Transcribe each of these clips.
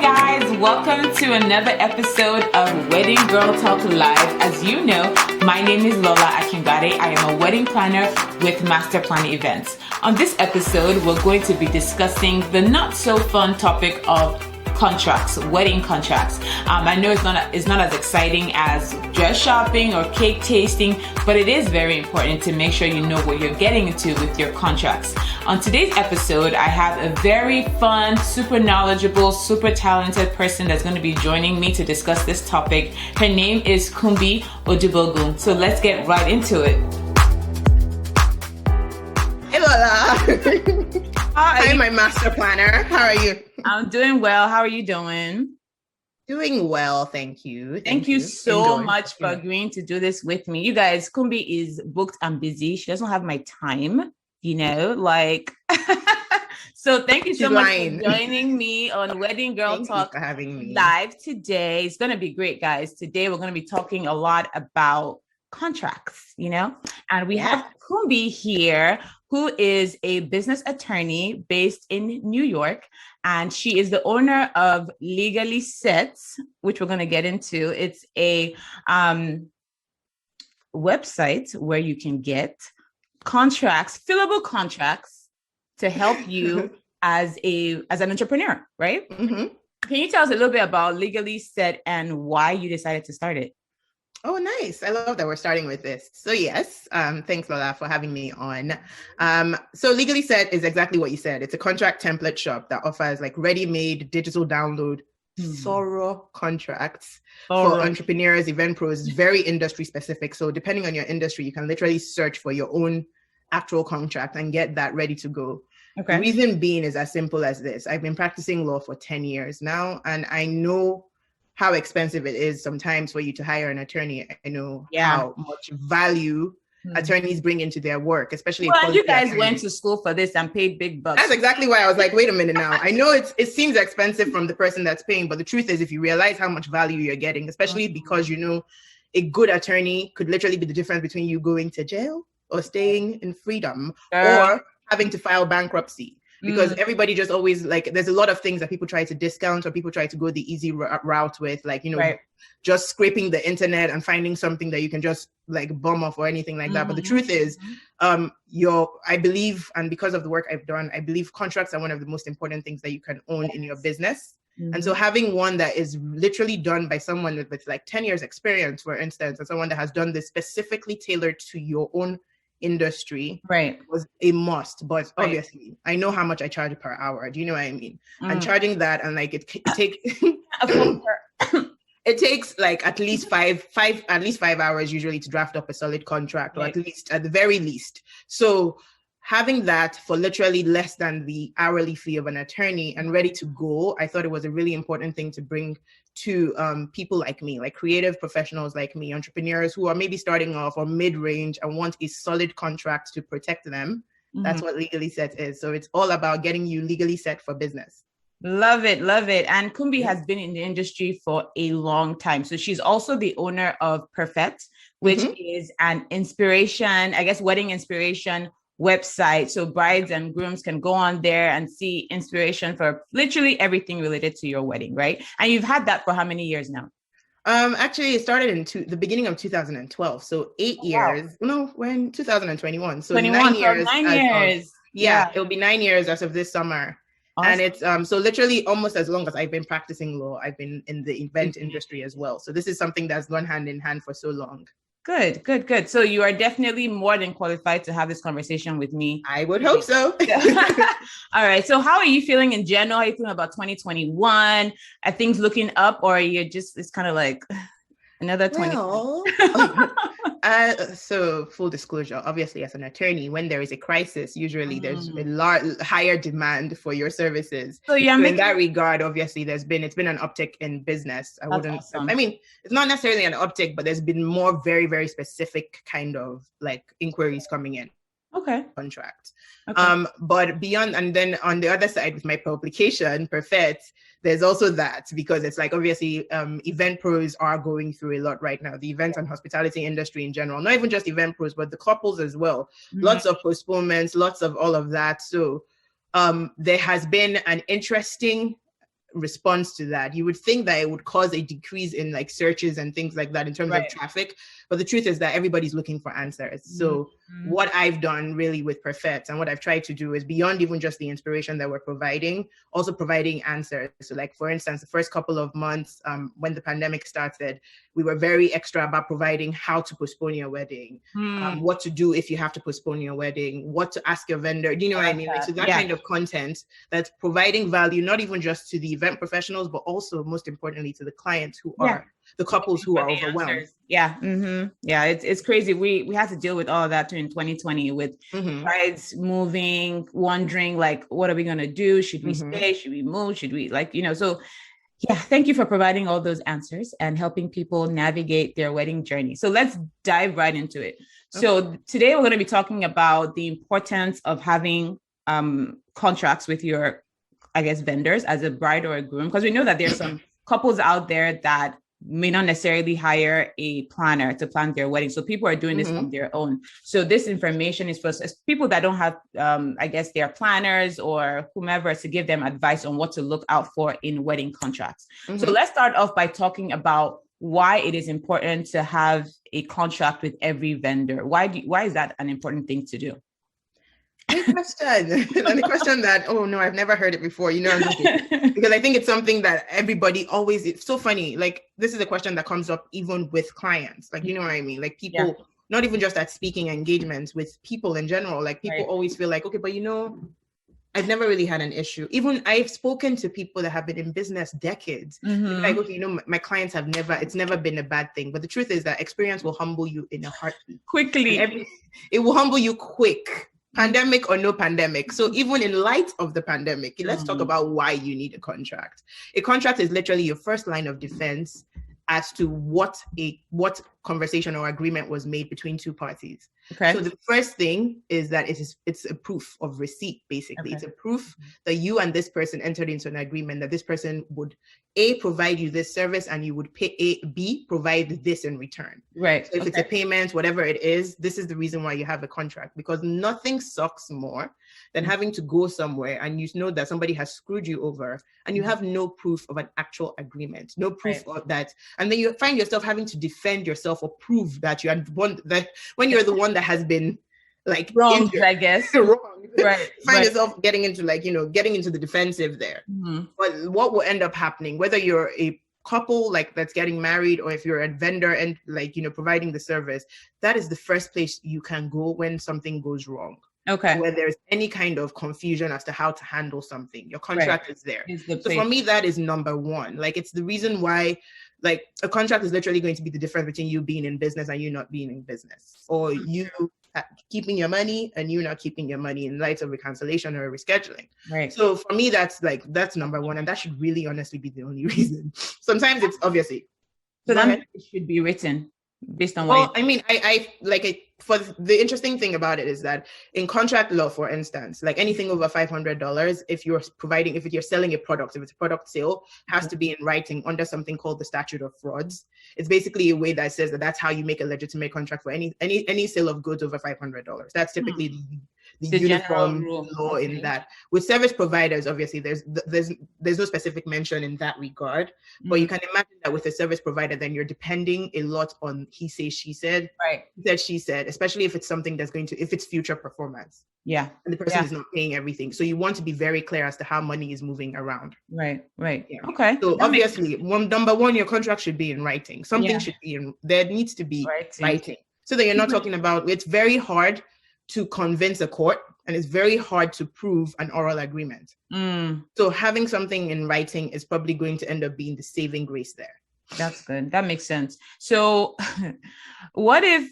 guys, welcome to another episode of Wedding Girl Talk Live. As you know, my name is Lola Akingbade. I am a wedding planner with Master Plan Events. On this episode, we're going to be discussing the not so fun topic of contracts, wedding contracts. I know it's not as exciting as dress shopping or cake tasting, but it is very important to make sure you know what you're getting into with your contracts. On today's episode, I have a very fun, super knowledgeable, super talented person that's going to be joining me to discuss this topic. Her name is Kunbi Odubogun. So let's get right into it. Hey Lola. Hi, my master planner. How are you? I'm doing well. How are you doing? Doing well, thank you. Thank you so much for agreeing to do this with me. You guys, Kunbi is booked and busy. She doesn't have my time, So thank you so much for joining me on Wedding Girl Talk for having me live today. It's going to be great, guys. Today, we're going to be talking a lot about contracts, and we have Kunbi here, who is a business attorney based in New York, and she is the owner of Legally Set, which we're going to get into. It's a website where you can get contracts, fillable contracts to help you as an entrepreneur, right? Mm-hmm. Can you tell us a little bit about Legally Set and why you decided to start it? Oh, nice. I love that we're starting with this. So yes, thanks Lola for having me on. So Legally Set is exactly what you said. It's a contract template shop that offers like ready-made digital download, thorough contracts for entrepreneurs, event pros. It's very industry specific. So depending on your industry, you can literally search for your own actual contract and get that ready to go. Okay. The reason being is as simple as this. I've been practicing law for 10 years now, and I know how expensive it is sometimes for you to hire an attorney. I know how much value attorneys bring into their work, especially. Well, you guys went to school for this and paid big bucks. That's exactly why I was like, wait a minute now. I know it seems expensive from the person that's paying, but the truth is, if you realize how much value you're getting, especially because a good attorney could literally be the difference between you going to jail or staying in freedom or having to file bankruptcy. Because everybody just always there's a lot of things that people try to discount or people try to go the easy route with, just scraping the internet and finding something that you can just bum off or anything like that. But the truth is, I believe, and because of the work I've done, I believe contracts are one of the most important things that you can own in your business. And so having one that is literally done by someone with 10 years experience, for instance, and someone that has done this specifically tailored to your own industry was a must. But obviously I know how much I charge per hour. Do you know what I mean? And charging that, and it takes at least five hours usually to draft up a solid contract, or at the very least. So having that for literally less than the hourly fee of an attorney and ready to go, I thought it was a really important thing to bring to people like me, like creative professionals like me, entrepreneurs who are maybe starting off or mid-range and want a solid contract to protect them. That's what Legally Set is. So it's all about getting you legally set for business. Love it. And Kunbi has been in the industry for a long time. So she's also the owner of Perfect, which is an inspiration, wedding inspiration website. So brides and grooms can go on there and see inspiration for literally everything related to your wedding, right? And you've had that for how many years now? Actually, it started in the beginning of 2012. So 8 years. No, we're in 2021. So 9 years. 9 years. It'll be 9 years as of this summer. Awesome. And it's so literally almost as long as I've been practicing law, I've been in the event industry as well. So this is something that's gone hand in hand for so long. Good. So you are definitely more than qualified to have this conversation with me. I would hope so. All right. So how are you feeling in general? How are you feeling about 2021? Are things looking up, or it's kind of like another 20? So full disclosure, obviously as an attorney, when there is a crisis, usually there's a higher demand for your services. So in that regard, obviously it's been an uptick in business. Awesome. I mean, it's not necessarily an uptick, but there's been more very, very specific kind of inquiries coming in. Okay. Contract. Okay. But beyond, and then on the other side with my publication, Perfect, there's also that, because it's obviously event pros are going through a lot right now. The event and hospitality industry in general, not even just event pros, but the couples as well. Lots of postponements, lots of all of that. So there has been an interesting response to that. You would think that it would cause a decrease in like searches and things like that in terms of traffic. But the truth is that everybody's looking for answers. So what I've done really with Perfect and what I've tried to do is beyond even just the inspiration that we're providing, also providing answers. So like, for instance, the first couple of months when the pandemic started, we were very extra about providing how to postpone your wedding, what to do if you have to postpone your wedding, what to ask your vendor. Do you know what I mean? Like, so that kind of content that's providing value, not even just to the event professionals, but also most importantly to the clients who are the couples who are overwhelmed. It's crazy. We had to deal with all of that in 2020 with brides moving, wondering like, what are we going to do? Should we stay? Should we move? Should we so thank you for providing all those answers and helping people navigate their wedding journey. So let's dive right into it. So today we're going to be talking about the importance of having contracts with your, I guess, vendors as a bride or a groom, because we know that there's some couples out there that may not necessarily hire a planner to plan their wedding. So people are doing this on their own. So this information is for people that don't have, I guess, their planners or whomever to give them advice on what to look out for in wedding contracts. So let's start off by talking about why it is important to have a contract with every vendor. Why is that an important thing to do? Great question. And the question that, oh no, I've never heard it before. I'm joking. Because I think it's something that everybody always, it's so funny. Like, this is a question that comes up even with clients. Like, you know what I mean? Like people, not even just at speaking engagements, with people in general. Like people always feel like, okay, but I've never really had an issue. Even I've spoken to people that have been in business decades. Like, okay, my clients have it's never been a bad thing. But the truth is that experience will humble you in a heartbeat. Quickly. It will humble you quick. Pandemic or no pandemic. So even in light of the pandemic, let's talk about why you need a contract. A contract is literally your first line of defense as to what conversation or agreement was made between two parties. Okay. So the first thing is that it's a proof of receipt, basically. Okay. It's a proof that you and this person entered into an agreement that this person would A, provide you this service, and you would pay B, provide this in return. Right. So if it's a payment, whatever it is, this is the reason why you have a contract, because nothing sucks more than having to go somewhere and you know that somebody has screwed you over and you have no proof of an actual agreement, no proof of that. And then you find yourself having to defend yourself or prove that you are the one that when you're the one that has been like wrong, I guess. Wrong. Right. Find yourself getting into getting into the defensive there. But what will end up happening, whether you're a couple like that's getting married or if you're a vendor and providing the service, that is the first place you can go when something goes wrong. Okay. Where there's any kind of confusion as to how to handle something, your contract is there. So for me, that is number one. Like, it's the reason why, like, a contract is literally going to be the difference between you being in business and you not being in business, or you keeping your money and you not keeping your money in light of a cancellation or a rescheduling. Right. So for me, that's number one, and that should really honestly be the only reason. Sometimes it's obviously. So then it should be written based on what. Well, I like it. For the interesting thing about it is that in contract law, for instance, like anything over $500, if you're selling a product, if it's a product sale, has to be in writing under something called the statute of frauds. It's basically a way that says that that's how you make a legitimate contract for any sale of goods over $500. That's typically the uniform law in that. With service providers, obviously, there's no specific mention in that regard, but you can imagine that with a service provider, then you're depending a lot on he say, she said, right? He said, she said, especially if it's something that's if it's future performance. Yeah. And the person is not paying everything. So you want to be very clear as to how money is moving around. Right. Yeah. Okay. So obviously, number one, your contract should be in writing. Something should be there needs to be writing. So that you're not talking about, it's very hard to convince a court and it's very hard to prove an oral agreement. So having something in writing is probably going to end up being the saving grace there. That's good. That makes sense. So what if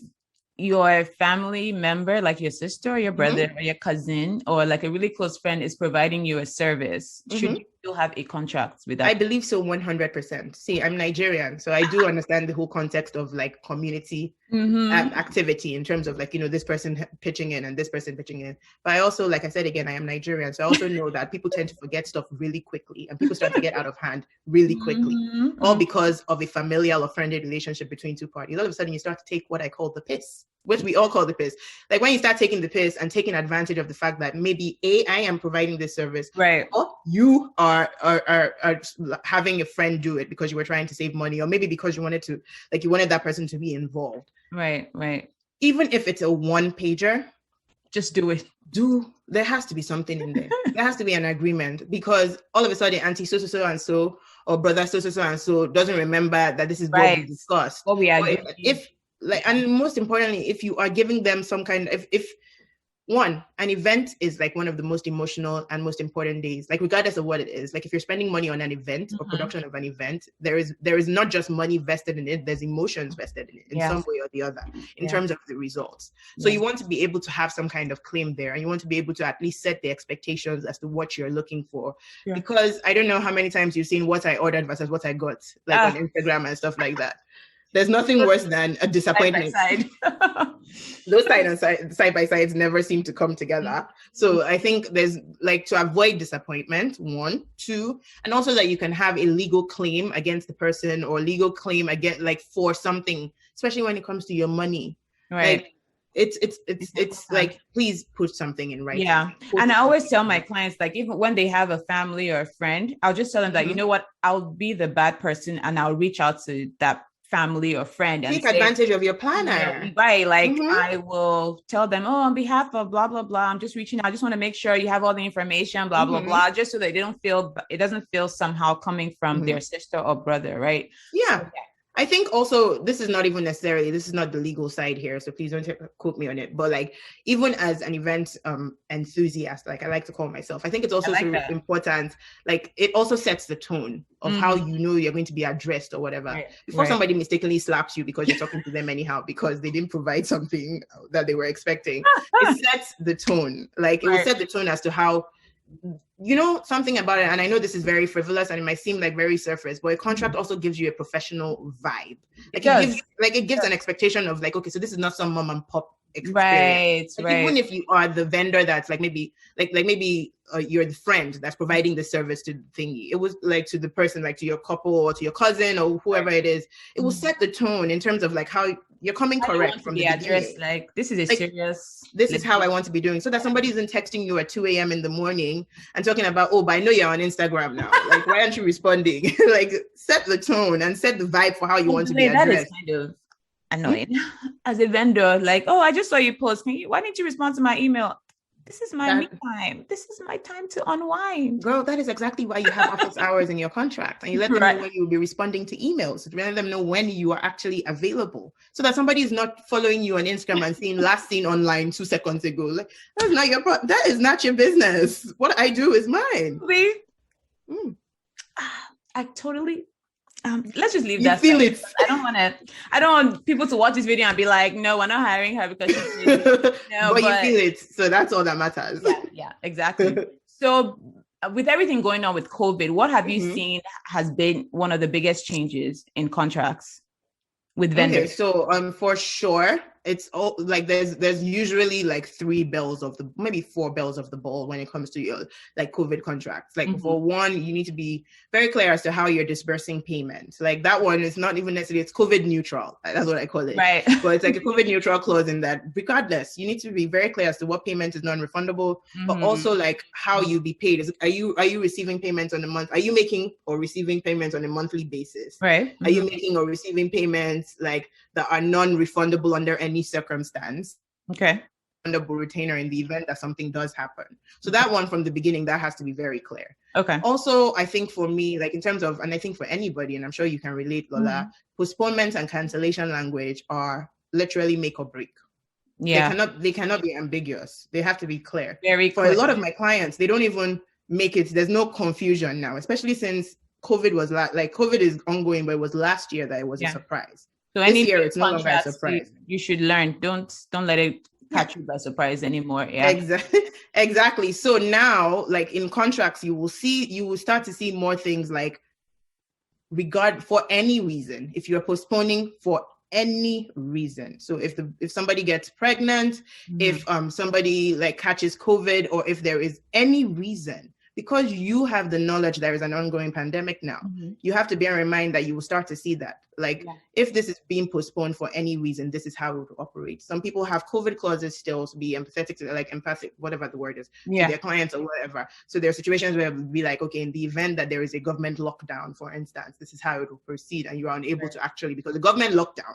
your family member, like your sister or your brother or your cousin or like a really close friend, is providing you a service? Should you still have a contract with that? I believe so, 100%. See, I'm Nigerian, so I do understand the whole context of like community activity in terms of like, this person pitching in and this person pitching in. But I also, like I said, again, I am Nigerian, so I also know that people tend to forget stuff really quickly and people start to get out of hand really quickly, all because of a familial or friendly relationship between two parties. All of a sudden you start to take what I call the piss. what we all call the piss. Like when you start taking the piss and taking advantage of the fact that maybe I am providing this service, right? Or you are having a friend do it because you were trying to save money, or maybe because you wanted that person to be involved. Right. Even if it's a one pager, just do it. There has to be something in there. There has to be an agreement, because all of a sudden auntie so and so or brother so and so doesn't remember that this is what we discussed. What we are if like, and most importantly, if you are giving them some kind of, if one, an event is like one of the most emotional and most important days, like regardless of what it is. Like if you're spending money on an event or production of an event, there is not just money vested in it, there's emotions vested in it in some way or the other in terms of the results. So you want to be able to have some kind of claim there, and you want to be able to at least set the expectations as to what you're looking for. Because I don't know how many times you've seen what I ordered versus what I got, like on Instagram and stuff like that. There's nothing worse than a disappointment. Those side by sides never seem to come together. So I think there's like, to avoid disappointment, 1, 2, and also that you can have a legal claim against the person, or legal claim against, like, for something, especially when it comes to your money. Right. Like, it's like, please put something in writing. Yeah. And I always tell my clients, like, even when they have a family or a friend, I'll just tell them that, you know what, I'll be the bad person and I'll reach out to that family or friend and take advantage of your planner. Right. Like I will tell them, oh, on behalf of blah, blah, blah, I'm just reaching out. I just want to make sure you have all the information, blah, blah, blah, just so that it doesn't feel somehow coming from their sister or brother. Right. Yeah. I think also, this is not the legal side here, so please don't quote me on it. But like, even as an event enthusiast, like I like to call myself, I think it's also important. Like it also sets the tone of how you know you're going to be addressed or whatever. Before somebody mistakenly slaps you because you're talking to them anyhow because they didn't provide something that they were expecting. It sets the tone. Like it will set the tone as to how, you know, something about it. And I know this is very frivolous and it might seem like very surface, but a contract also gives you a professional vibe. Like it gives an expectation of like, okay, so this is not some mom and pop experience. Even if you are the vendor that's like maybe you're the friend that's providing the service to the thingy, it was like to the person, like to your couple or to your cousin or whoever it is, it will set the tone in terms of like how you're coming correct from the address. Like this is a serious. This is how I want to be doing, so that somebody isn't texting you at 2 a.m. in the morning and talking about, oh, but I know you're on Instagram now. Like, why aren't you responding? Like, set the tone and set the vibe for how you want to be addressed. That is kind of annoying as a vendor. Like, oh, I just saw you post. Why didn't you respond to my email? This is my me time. This is my time to unwind. Girl, that is exactly why you have office hours in your contract. And you let them know when you will be responding to emails. Let them know when you are actually available. So that somebody is not following you on Instagram and saying last seen online 2 seconds ago. Like, that's not your that is not your business. What I do is mine. I totally let's just leave that. Feel it. I don't want people to watch this video and be like, no, we're not hiring her because she's no, but you feel it. So that's all that matters. Yeah, exactly. So with everything going on with COVID, what have you seen has been one of the biggest changes in contracts with vendors? Okay, so for sure, it's all like there's usually like 3 bells of the, maybe 4 bells of the ball when it comes to your like COVID contracts. Like for one, you need to be very clear as to how you're dispersing payment. Like that one is not even necessarily, it's COVID neutral. That's what I call it. Right. But it's like a COVID neutral clause in that regardless, you need to be very clear as to what payment is non-refundable, but also like how you be paid. Are you receiving payments on a month? Are you making or receiving payments on a monthly basis? Right. Are you making or receiving payments like that are non-refundable under any circumstance? Okay. Refundable retainer in the event that something does happen. So that one from the beginning, that has to be very clear. Okay. Also, I think for me, like in terms of, and I think for anybody, and I'm sure you can relate, Lola, postponement and cancellation language are literally make or break. Yeah. They cannot be ambiguous. They have to be clear. Very clear. For a lot of my clients, they don't even make it. There's no confusion now, especially since COVID was like COVID is ongoing, but it was last year that it was a surprise. So this year it's no longer a surprise. You should learn. Don't let it catch you by surprise anymore. Yeah. Exactly. So now, like in contracts, you will start to see more things like regard for any reason. If you're postponing for any reason. So if somebody gets pregnant, if somebody like catches COVID, or if there is any reason, because you have the knowledge there is an ongoing pandemic now, you have to bear in mind that you will start to see that. Like, if this is being postponed for any reason, this is how it would operate. Some people have COVID clauses still to be empathetic to, like, empathic, whatever the word is, to their clients or whatever. So there are situations where it would be like, okay, in the event that there is a government lockdown, for instance, this is how it will proceed, and you are unable to actually, because the government lockdown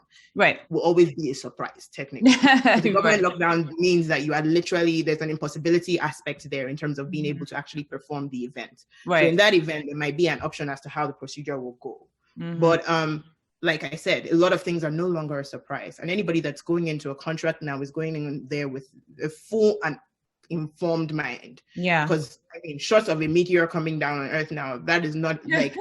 will always be a surprise, technically. The government lockdown means that you are literally, there's an impossibility aspect there in terms of being able to actually perform the event. So in that event, there might be an option as to how the procedure will go. But like I said, a lot of things are no longer a surprise, and anybody that's going into a contract now is going in there with a full and informed mind. Because I mean, short of a meteor coming down on Earth now, that is not like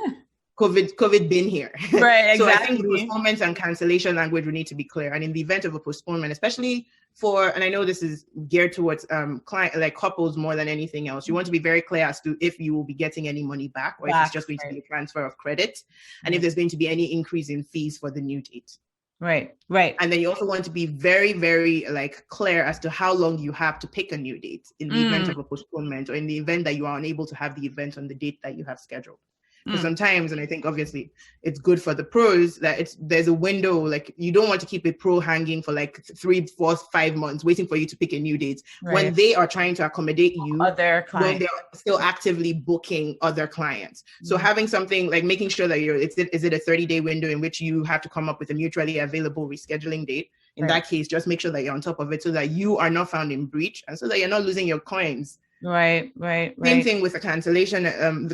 COVID been here. Right, exactly. So I think postponement and cancellation language would need to be clear. And in the event of a postponement, especially for, and I know this is geared towards client, like couples more than anything else, you want to be very clear as to if you will be getting any money back, or if it's just going to be a transfer of credit, and if there's going to be any increase in fees for the new date. Right. And then you also want to be very, very like clear as to how long you have to pick a new date in the event of a postponement, or in the event that you are unable to have the event on the date that you have scheduled. Because sometimes, and I think obviously it's good for the pros that there's a window, like you don't want to keep a pro hanging for like 3, 4, 5 months waiting for you to pick a new date when they are trying to accommodate you, other clients, when they're still actively booking other clients. So having something like making sure that is it a 30-day window in which you have to come up with a mutually available rescheduling date. In that case, just make sure that you're on top of it so that you are not found in breach, and so that you're not losing your coins. Right. Same thing with the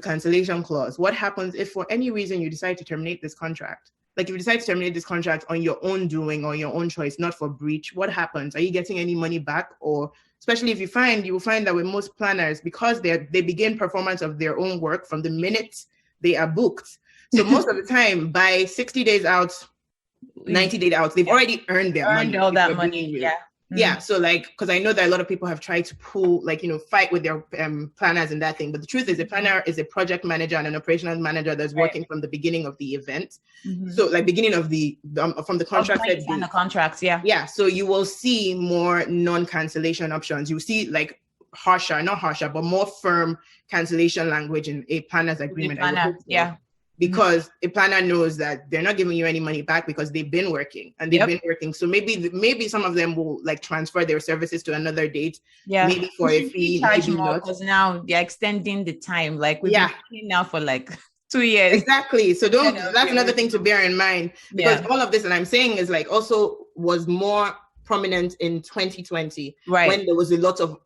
cancellation clause. What happens if for any reason you decide to terminate this contract? Like if you decide to terminate this contract on your own doing or your own choice, not for breach, what happens? Are you getting any money back? Or especially if you will find that with most planners, because they begin performance of their own work from the minute they are booked. So most of the time, by 60 days out, 90 days out, they've already earned their money. All that money, Yeah, so like, because I know that a lot of people have tried to pull, like, fight with their planners and that thing. But the truth is, a planner is a project manager and an operational manager that's working from the beginning of the event. So like beginning of the, from the contract. And the contracts, Yeah, so you will see more non-cancellation options. You see like not harsher, but more firm cancellation language in a planner's agreement. Because a planner knows that they're not giving you any money back because they've been working and they've been working. So maybe some of them will like transfer their services to another date. Maybe for a fee. Charge more because now they're extending the time. Like we've been working now for like 2 years. Exactly. So that's another thing to bear in mind, because all of this, and I'm saying, is like also was more prominent in 2020, when there was a lot of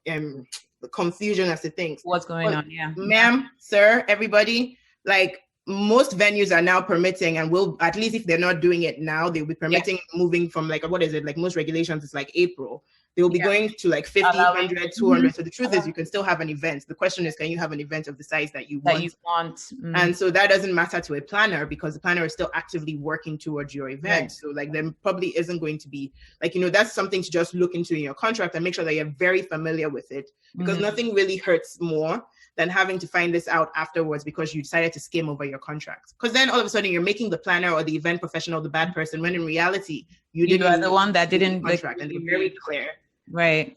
confusion as to things. What's going on? Ma'am, sir, everybody, like, most venues are now permitting, and will, at least if they're not doing it now, they'll be permitting moving from like, what is it? Like most regulations, it's like April. They will be going to like 50, 100, 200. So the truth is you can still have an event. The question is, can you have an event of the size that you want? And so that doesn't matter to a planner, because the planner is still actively working towards your event. So like there probably isn't going to be like, that's something to just look into in your contract and make sure that you're very familiar with it, because nothing really hurts more than having to find this out afterwards because you decided to skim over your contract. Because then all of a sudden you're making the planner or the event professional the bad person, when in reality you are the one that didn't contract, and they're very clear.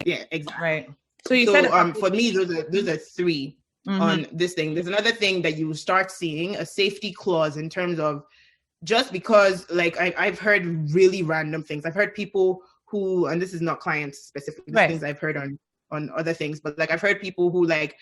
Yeah, exactly. So you said for me those are 3 on this thing. There's another thing that you start seeing, a safety clause, in terms of, just because like I've heard really random things. I've heard people who, and this is not clients specifically, things I've heard on other things, but like I've heard people who, like,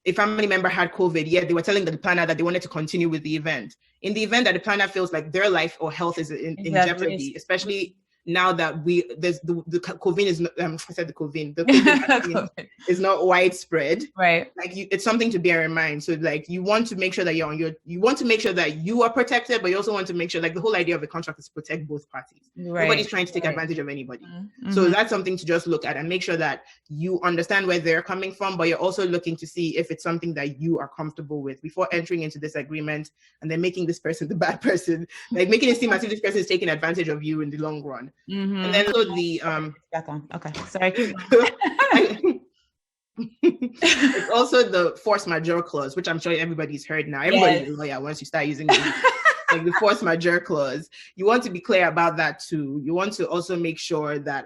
a family member had COVID, yet they were telling the planner that they wanted to continue with the event. In the event that the planner feels like their life or health is in jeopardy, especially now that the COVID is, the COVID is not widespread, like it's something to bear in mind. So like you want to make sure that you want to make sure that you are protected, but you also want to make sure, like, the whole idea of a contract is to protect both parties. Nobody's trying to take advantage of anybody. So that's something to just look at and make sure that you understand where they're coming from, but you're also looking to see if it's something that you are comfortable with before entering into this agreement and then making this person the bad person, like making it seem as if this person is taking advantage of you in the long run. And then so the back on. Okay, sorry. It's also the force majeure clause, which I'm sure everybody's heard now. Everybody's a lawyer once you start using it. Like the force majeure clause. You want to be clear about that too. You want to also make sure that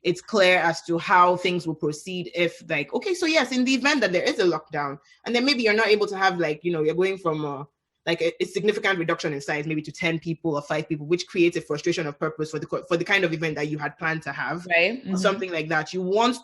it's clear as to how things will proceed if, like, okay, so yes, in the event that there is a lockdown, and then maybe you're not able to have, like, you're going from like a significant reduction in size, maybe to 10 people or 5 people, which creates a frustration of purpose for the kind of event that you had planned to have, right? Or something like that. You want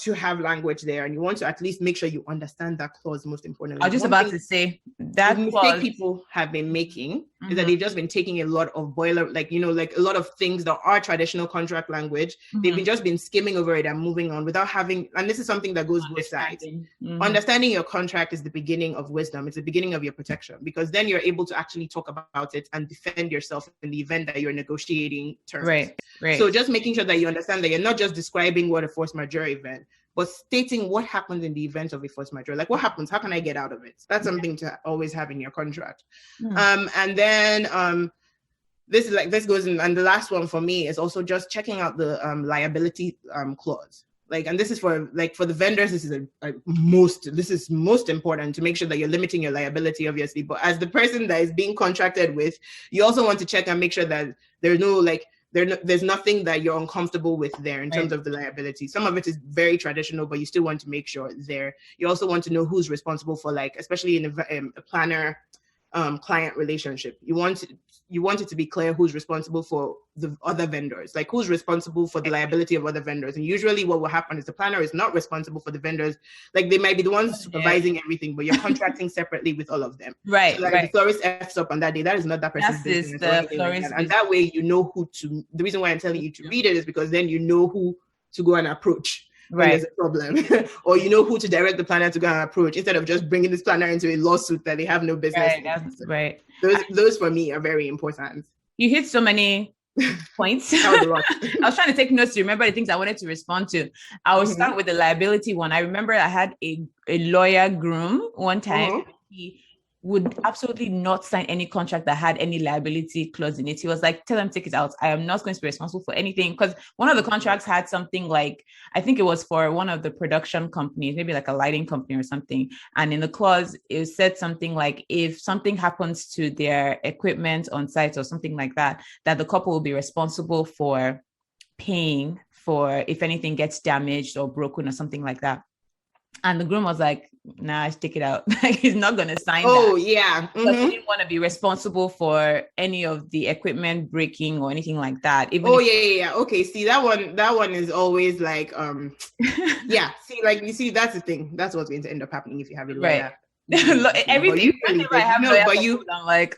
to have language there, and you want to at least make sure you understand that clause. Most importantly, I was just about to say that the mistake people have been making is that they've just been taking a lot of like a lot of things that are traditional contract language. They've just been skimming over it and moving on without having, and this is something that goes both sides. Understanding your contract is the beginning of wisdom. It's the beginning of your protection, because then you're able to actually talk about it and defend yourself in the event that you're negotiating terms. Right. So just making sure that you understand that you're not just describing what a force majeure event, but stating what happens in the event of a force majeure. Like, what happens? How can I get out of it? That's something to always have in your contract. And then this goes in, and the last one for me is also just checking out the liability clause. Like, and this is for the vendors, this is most important, to make sure that you're limiting your liability, obviously. But as the person that is being contracted with, you also want to check and make sure that there's no there's nothing that you're uncomfortable with there in terms of the liability. Some of it is very traditional, but you still want to make sure there. You also want to know who's responsible for, like, especially in a planner client relationship. You want it to be clear who's responsible for the other vendors, like who's responsible for the liability of other vendors. And usually what will happen is the planner is not responsible for the vendors. Like, they might be the ones supervising everything, but you're contracting separately with all of them. Right. So, like, if the florist F's up on that day, that is not that person's business. And that way, you know who to, the reason why I'm telling you to read it is because then you know who to go and approach. When there's a problem, or you know who to direct the planner to go and approach, instead of just bringing this planner into a lawsuit that they have no business. Right. Those for me are very important. You hit so many points. I was trying to take notes to remember the things I wanted to respond to. I will start with the liability one. I remember I had a lawyer groom one time. He would absolutely not sign any contract that had any liability clause in it. He was like, tell them, take it out. I am not going to be responsible for anything. Because one of the contracts had something like, I think it was for one of the production companies, maybe like a lighting company or something. And in the clause, it said something like, if something happens to their equipment on site or something like that, that the couple will be responsible for paying for if anything gets damaged or broken or something like that. And the groom was like, nah, I stick it out. Like, he's not going to sign that. Oh, yeah. Because he didn't want to be responsible for any of the equipment breaking or anything like that. Yeah. Okay, see, that one is always like, yeah. See, like, you see, that's the thing. That's what's going to end up happening if you have it. Right. Everything. I'm like,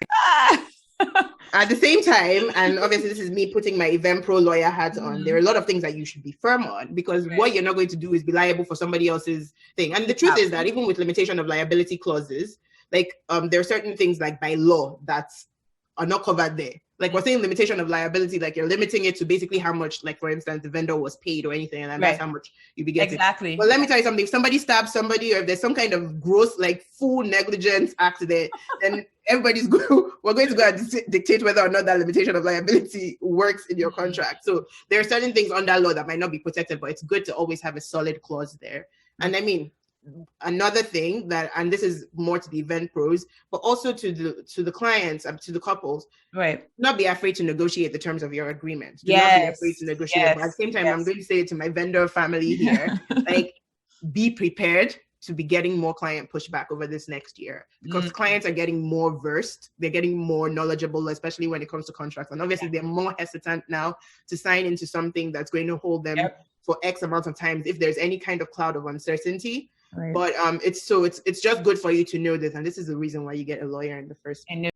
At the same time, and obviously this is me putting my event pro lawyer hat on, there are a lot of things that you should be firm on, because what you're not going to do is be liable for somebody else's thing. And the truth is that even with limitation of liability clauses, like there are certain things like by law that are not covered there. Like, we're saying limitation of liability, like you're limiting it to basically how much, like, for instance, the vendor was paid or anything, and that's how much you be getting. Exactly. But let me tell you something. If somebody stabs somebody, or if there's some kind of gross, like, full negligence act there, then we're going to go and dictate whether or not that limitation of liability works in your contract. So there are certain things under law that might not be protected, but it's good to always have a solid clause there. And I mean, another thing that, and this is more to the event pros, but also to the clients, to the couples, not be afraid to negotiate the terms of your agreement. Do not be afraid to negotiate. But at the same time, I'm going to say it to my vendor family here, like, be prepared to be getting more client pushback over this next year, because clients are getting more versed, they're getting more knowledgeable, especially when it comes to contracts. And obviously they're more hesitant now to sign into something that's going to hold them for X amount of times if there's any kind of cloud of uncertainty. But it's just good for you to know this, and this is the reason why you get a lawyer in the first place.